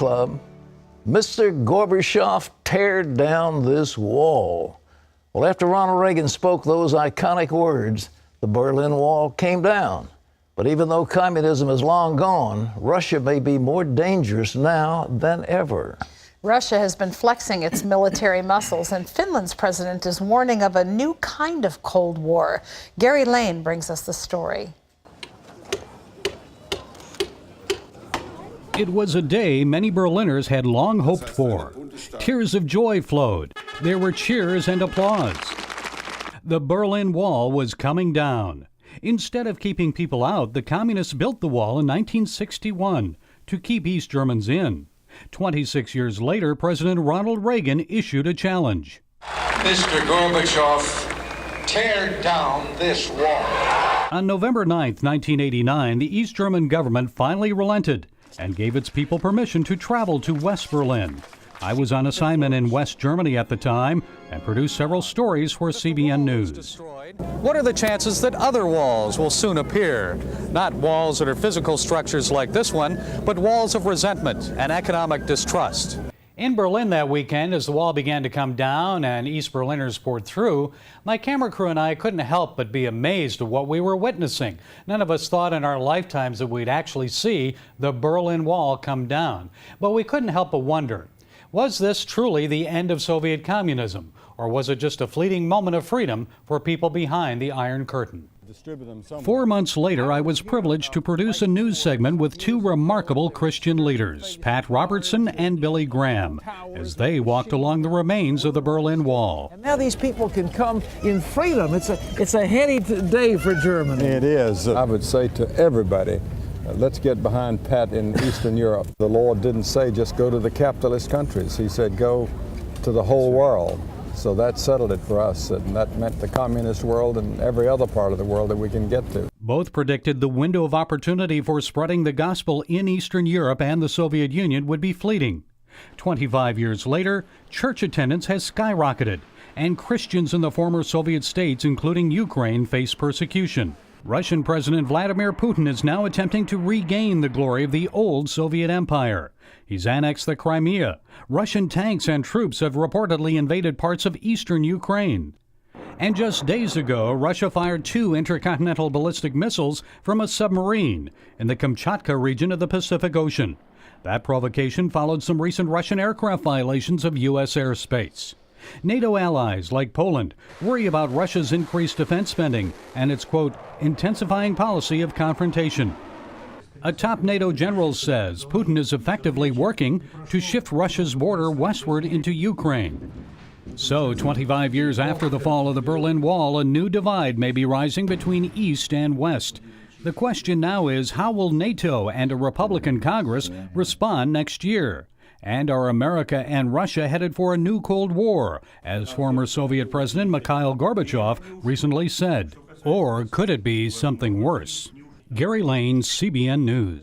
Club. Mr. Gorbachev, tear down this wall. Well, after Ronald Reagan spoke those iconic words, the Berlin Wall came down. But even though communism is long gone, Russia may be more dangerous now than ever. Russia has been flexing its military muscles, and Finland's president is warning of a new kind of Cold War. Gary Lane brings us the story. It was a day many Berliners had long hoped for. Tears of joy flowed. There were cheers and applause. The Berlin Wall was coming down. Instead of keeping people out, the communists built the wall in 1961 to keep East Germans in. 26 years later, President Ronald Reagan issued a challenge. Mr. Gorbachev, tear down this wall. On November 9, 1989, the East German government finally relented and gave its people permission to travel to West Berlin. I was on assignment in West Germany at the time and produced several stories for CBN News. What are the chances that other walls will soon appear? Not walls that are physical structures like this one, but walls of resentment and economic distrust. In Berlin that weekend, as the wall began to come down and East Berliners poured through, my camera crew and I couldn't help but be amazed at what we were witnessing. None of us thought in our lifetimes that we'd actually see the Berlin Wall come down. But we couldn't help but wonder, was this truly the end of Soviet communism? Or was it just a fleeting moment of freedom for people behind the Iron Curtain? 4 months later, I was privileged to produce a news segment with two remarkable Christian leaders, Pat Robertson and Billy Graham, as they walked along the remains of the Berlin Wall. And now these people can come in freedom. It's a heady day for Germany. It is. I would say to everybody, let's get behind Pat in Eastern Europe. The Lord didn't say just go to the capitalist countries. He said go to the whole world. So that settled it for us, and that meant the communist world and every other part of the world that we can get to. Both predicted the window of opportunity for spreading the gospel in Eastern Europe and the Soviet Union would be fleeting. 25 years later, church attendance has skyrocketed, and Christians in the former Soviet states, including Ukraine, face persecution. Russian President Vladimir Putin is now attempting to regain the glory of the old Soviet Empire. He's annexed the Crimea. Russian tanks and troops have reportedly invaded parts of eastern Ukraine. And just days ago, Russia fired 2 intercontinental ballistic missiles from a submarine in the Kamchatka region of the Pacific Ocean. That provocation followed some recent Russian aircraft violations of U.S. airspace. NATO allies like Poland worry about Russia's increased defense spending and its, quote, intensifying policy of confrontation. A top NATO general says Putin is effectively working to shift Russia's border westward into Ukraine. So, 25 years after the fall of the Berlin Wall, a new divide may be rising between East and West. The question now is, how will NATO and a Republican Congress respond next year? And are America and Russia headed for a new Cold War, as former Soviet President Mikhail Gorbachev recently said? Or could it be something worse? Gary Lane, CBN News.